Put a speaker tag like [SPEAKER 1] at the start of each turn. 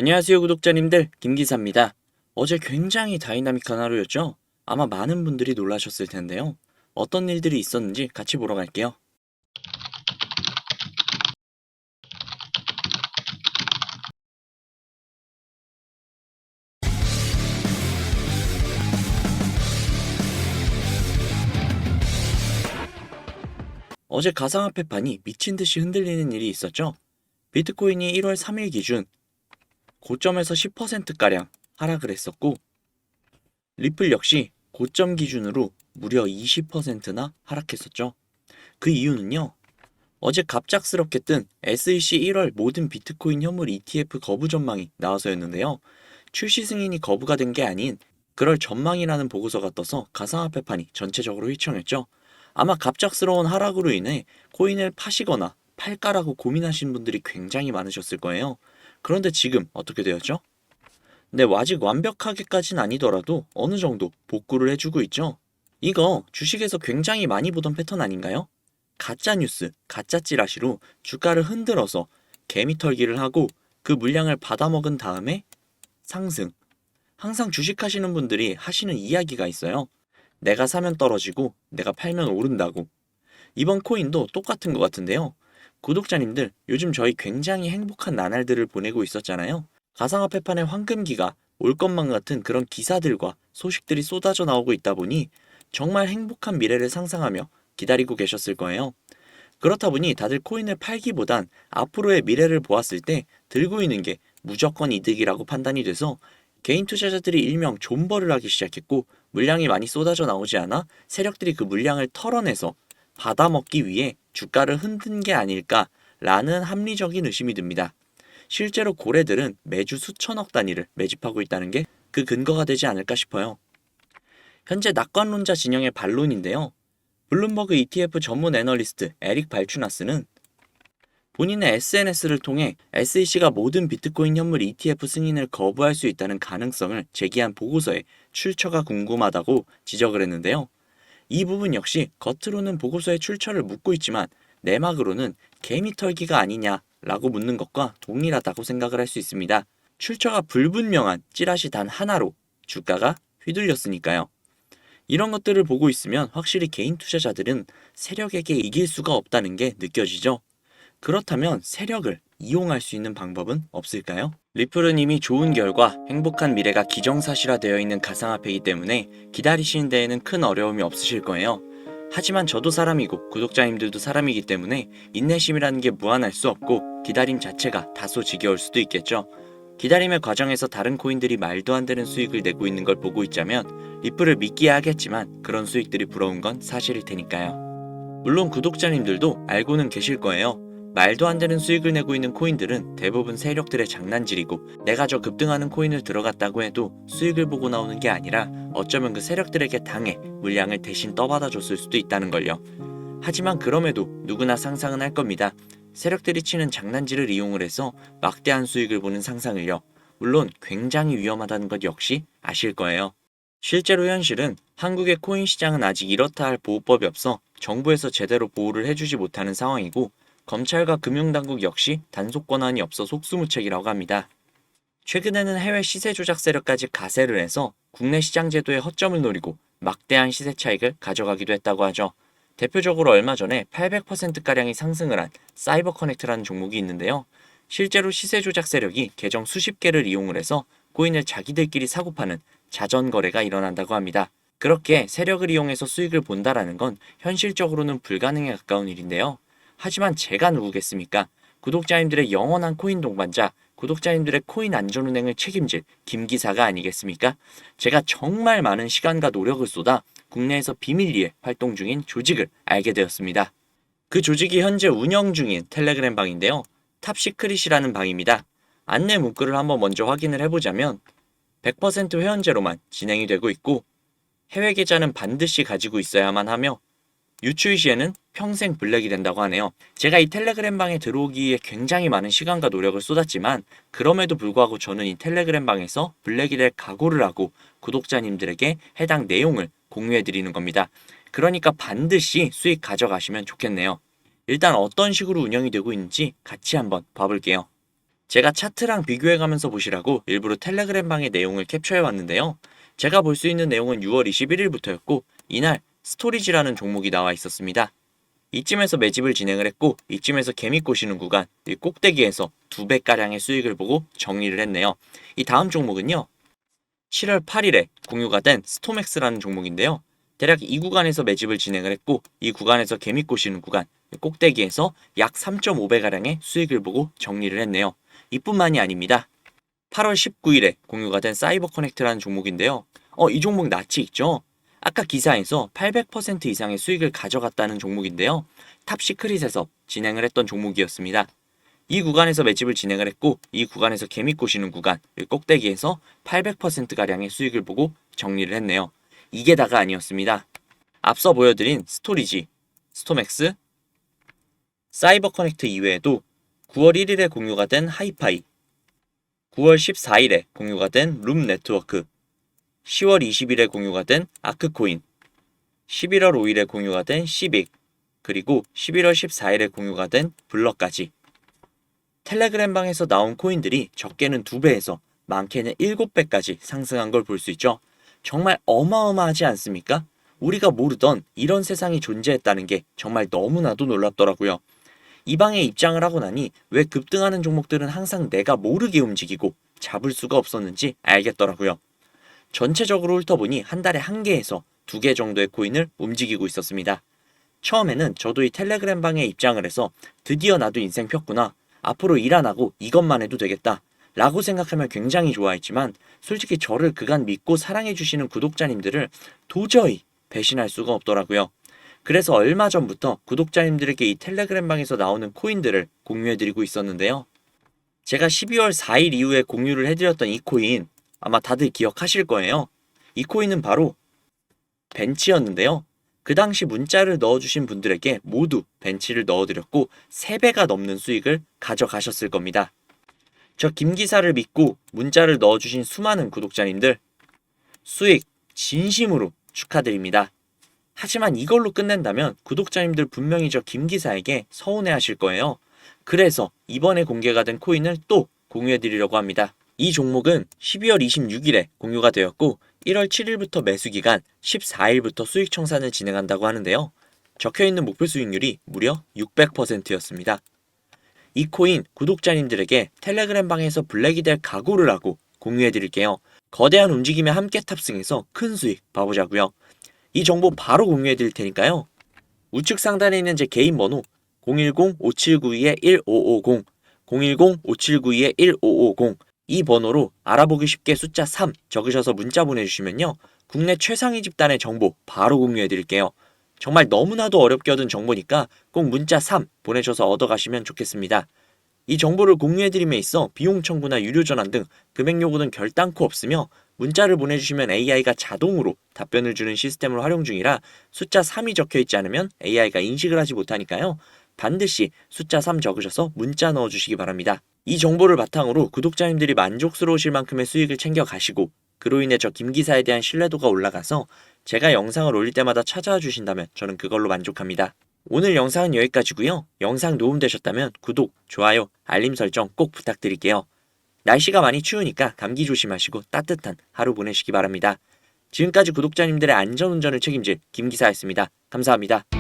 [SPEAKER 1] 안녕하세요 구독자님들, 김기사입니다. 어제 굉장히 다이나믹한 하루였죠? 아마 많은 분들이 놀라셨을 텐데요. 어떤 일들이 있었는지 같이 보러 갈게요. 어제 가상화폐판이 미친 듯이 흔들리는 일이 있었죠? 비트코인이 1월 3일 기준 고점에서 10%가량 하락을 했었고, 리플 역시 고점 기준으로 무려 20%나 하락했었죠. 그 이유는요, 어제 갑작스럽게 뜬 SEC 1월 모든 비트코인 현물 ETF 거부 전망이 나와서였는데요. 출시 승인이 거부가 된 게 아닌 그럴 전망이라는 보고서가 떠서 가상화폐판이 전체적으로 휘청했죠. 아마 갑작스러운 하락으로 인해 코인을 파시거나 팔까라고 고민하시는 분들이 굉장히 많으셨을 거예요. 그런데 지금 어떻게 되었죠? 네, 아직 완벽하게까진 아니더라도 어느 정도 복구를 해주고 있죠. 이거 주식에서 굉장히 많이 보던 패턴 아닌가요? 가짜 뉴스, 가짜 찌라시로 주가를 흔들어서 개미털기를 하고 그 물량을 받아먹은 다음에 상승. 항상 주식하시는 분들이 하시는 이야기가 있어요. 내가 사면 떨어지고 내가 팔면 오른다고. 이번 코인도 똑같은 것 같은데요. 구독자님들, 요즘 저희 굉장히 행복한 나날들을 보내고 있었잖아요. 가상화폐판의 황금기가 올 것만 같은 그런 기사들과 소식들이 쏟아져 나오고 있다 보니 정말 행복한 미래를 상상하며 기다리고 계셨을 거예요. 그렇다 보니 다들 코인을 팔기보단 앞으로의 미래를 보았을 때 들고 있는 게 무조건 이득이라고 판단이 돼서 개인 투자자들이 일명 존버를 하기 시작했고, 물량이 많이 쏟아져 나오지 않아 세력들이 그 물량을 털어내서 받아먹기 위해 주가를 흔든 게 아닐까라는 합리적인 의심이 듭니다. 실제로 고래들은 매주 수천억 단위를 매집하고 있다는 게 그 근거가 되지 않을까 싶어요. 현재 낙관론자 진영의 반론인데요. 블룸버그 ETF 전문 애널리스트 에릭 발추나스는 본인의 SNS를 통해 SEC가 모든 비트코인 현물 ETF 승인을 거부할 수 있다는 가능성을 제기한 보고서에 출처가 궁금하다고 지적을 했는데요. 이 부분 역시 겉으로는 보고서의 출처를 묻고 있지만 내막으로는 개미털기가 아니냐라고 묻는 것과 동일하다고 생각을 할 수 있습니다. 출처가 불분명한 찌라시 단 하나로 주가가 휘둘렸으니까요. 이런 것들을 보고 있으면 확실히 개인 투자자들은 세력에게 이길 수가 없다는 게 느껴지죠. 그렇다면 세력을 이용할 수 있는 방법은 없을까요? 리플은 이미 좋은 결과, 행복한 미래가 기정사실화되어 있는 가상화폐이기 때문에 기다리시는 데에는 큰 어려움이 없으실 거예요. 하지만 저도 사람이고 구독자님들도 사람이기 때문에 인내심이라는 게 무한할 수 없고 기다림 자체가 다소 지겨울 수도 있겠죠. 기다림의 과정에서 다른 코인들이 말도 안 되는 수익을 내고 있는 걸 보고 있자면 리플을 믿기야 하겠지만 그런 수익들이 부러운 건 사실일 테니까요. 물론 구독자님들도 알고는 계실 거예요. 말도 안 되는 수익을 내고 있는 코인들은 대부분 세력들의 장난질이고, 내가 저 급등하는 코인을 들어갔다고 해도 수익을 보고 나오는 게 아니라 어쩌면 그 세력들에게 당해 물량을 대신 떠받아 줬을 수도 있다는 걸요. 하지만 그럼에도 누구나 상상은 할 겁니다. 세력들이 치는 장난질을 이용을 해서 막대한 수익을 보는 상상을요. 물론 굉장히 위험하다는 것 역시 아실 거예요. 실제로 현실은 한국의 코인 시장은 아직 이렇다 할 보호법이 없어 정부에서 제대로 보호를 해주지 못하는 상황이고, 검찰과 금융당국 역시 단속 권한이 없어 속수무책이라고 합니다. 최근에는 해외 시세 조작 세력까지 가세를 해서 국내 시장 제도의 허점을 노리고 막대한 시세 차익을 가져가기도 했다고 하죠. 대표적으로 얼마 전에 800%가량이 상승을 한 사이버 커넥트라는 종목이 있는데요. 실제로 시세 조작 세력이 계정 수십 개를 이용을 해서 코인을 자기들끼리 사고 파는 자전 거래가 일어난다고 합니다. 그렇게 세력을 이용해서 수익을 본다라는 건 현실적으로는 불가능에 가까운 일인데요. 하지만 제가 누구겠습니까? 구독자님들의 영원한 코인 동반자, 구독자님들의 코인 안전운행을 책임질 김기사가 아니겠습니까? 제가 정말 많은 시간과 노력을 쏟아 국내에서 비밀리에 활동 중인 조직을 알게 되었습니다. 그 조직이 현재 운영 중인 텔레그램 방인데요. 탑시크릿이라는 방입니다. 안내 문구를 한번 먼저 확인을 해보자면 100% 회원제로만 진행이 되고 있고, 해외 계좌는 반드시 가지고 있어야만 하며 유추 시에는 평생 블랙이 된다고 하네요. 제가 이 텔레그램 방에 들어오기에 굉장히 많은 시간과 노력을 쏟았지만 그럼에도 불구하고 저는 이 텔레그램 방에서 블랙이 될 각오를 하고 구독자님들에게 해당 내용을 공유해 드리는 겁니다. 그러니까 반드시 수익 가져가시면 좋겠네요. 일단 어떤 식으로 운영이 되고 있는지 같이 한번 봐볼게요. 제가 차트랑 비교해가면서 보시라고 일부러 텔레그램 방의 내용을 캡처해왔는데요. 제가 볼 수 있는 내용은 6월 21일부터였고 이날 스토리지라는 종목이 나와 있었습니다. 이쯤에서 매집을 진행을 했고 이쯤에서 개미 꼬시는 구간, 이 꼭대기에서 2배가량의 수익을 보고 정리를 했네요. 이 다음 종목은요. 7월 8일에 공유가 된 스톰엑스라는 종목인데요. 대략 이 구간에서 매집을 진행을 했고 이 구간에서 개미 꼬시는 구간, 꼭대기에서 약 3.5배가량의 수익을 보고 정리를 했네요. 이뿐만이 아닙니다. 8월 19일에 공유가 된 사이버 커넥트라는 종목인데요. 이 종목 낯이 있죠? 아까 기사에서 800% 이상의 수익을 가져갔다는 종목인데요. 탑시크릿에서 진행을 했던 종목이었습니다. 이 구간에서 매집을 진행을 했고 이 구간에서 개미 꼬시는 구간, 꼭대기에서 800%가량의 수익을 보고 정리를 했네요. 이게 다가 아니었습니다. 앞서 보여드린 스토리지, 스톰엑스, 사이버 커넥트 이외에도 9월 1일에 공유가 된 하이파이, 9월 14일에 공유가 된 룸 네트워크, 10월 20일에 공유가 된 아크코인, 11월 5일에 공유가 된 시빅, 그리고 11월 14일에 공유가 된 블럭까지. 텔레그램 방에서 나온 코인들이 적게는 2배에서 많게는 7배까지 상승한 걸 볼 수 있죠. 정말 어마어마하지 않습니까? 우리가 모르던 이런 세상이 존재했다는 게 정말 너무나도 놀랍더라고요. 이 방에 입장을 하고 나니 왜 급등하는 종목들은 항상 내가 모르게 움직이고 잡을 수가 없었는지 알겠더라고요. 전체적으로 훑어보니 한 달에 1개에서 2개 정도의 코인을 움직이고 있었습니다. 처음에는 저도 이 텔레그램 방에 입장을 해서 드디어 나도 인생 폈구나. 앞으로 일 안 하고 이것만 해도 되겠다. 라고 생각하며 굉장히 좋아했지만 솔직히 저를 그간 믿고 사랑해주시는 구독자님들을 도저히 배신할 수가 없더라고요. 그래서 얼마 전부터 구독자님들에게 이 텔레그램 방에서 나오는 코인들을 공유해드리고 있었는데요. 제가 12월 4일 이후에 공유를 해드렸던 이 코인 아마 다들 기억하실 거예요. 이 코인은 바로 벤치였는데요. 그 당시 문자를 넣어주신 분들에게 모두 벤치를 넣어드렸고 3배가 넘는 수익을 가져가셨을 겁니다. 저 김기사를 믿고 문자를 넣어주신 수많은 구독자님들 수익 진심으로 축하드립니다. 하지만 이걸로 끝낸다면 구독자님들 분명히 저 김기사에게 서운해하실 거예요. 그래서 이번에 공개가 된 코인을 또 공유해드리려고 합니다. 이 종목은 12월 26일에 공유가 되었고 1월 7일부터 매수기간 14일부터 수익 청산을 진행한다고 하는데요. 적혀있는 목표 수익률이 무려 600%였습니다. 이 코인 구독자님들에게 텔레그램 방에서 블랙이 될 각오를 하고 공유해드릴게요. 거대한 움직임에 함께 탑승해서 큰 수익 봐보자고요. 이 정보 바로 공유해드릴 테니까요. 우측 상단에 있는 제 개인 번호 010-5792-1550, 010-5792-1550 이 번호로 알아보기 쉽게 숫자 3 적으셔서 문자 보내주시면요. 국내 최상위 집단의 정보 바로 공유해드릴게요. 정말 너무나도 어렵게 얻은 정보니까 꼭 문자 3 보내셔서 얻어가시면 좋겠습니다. 이 정보를 공유해드림에 있어 비용 청구나 유료 전환 등 금액 요구는 결단코 없으며 문자를 보내주시면 AI가 자동으로 답변을 주는 시스템을 활용 중이라 숫자 3이 적혀있지 않으면 AI가 인식을 하지 못하니까요. 반드시 숫자 3 적으셔서 문자 넣어주시기 바랍니다. 이 정보를 바탕으로 구독자님들이 만족스러우실 만큼의 수익을 챙겨가시고 그로 인해 저 김기사에 대한 신뢰도가 올라가서 제가 영상을 올릴 때마다 찾아와 주신다면 저는 그걸로 만족합니다. 오늘 영상은 여기까지고요. 영상 도움되셨다면 구독, 좋아요, 알림 설정 꼭 부탁드릴게요. 날씨가 많이 추우니까 감기 조심하시고 따뜻한 하루 보내시기 바랍니다. 지금까지 구독자님들의 안전운전을 책임질 김기사였습니다. 감사합니다.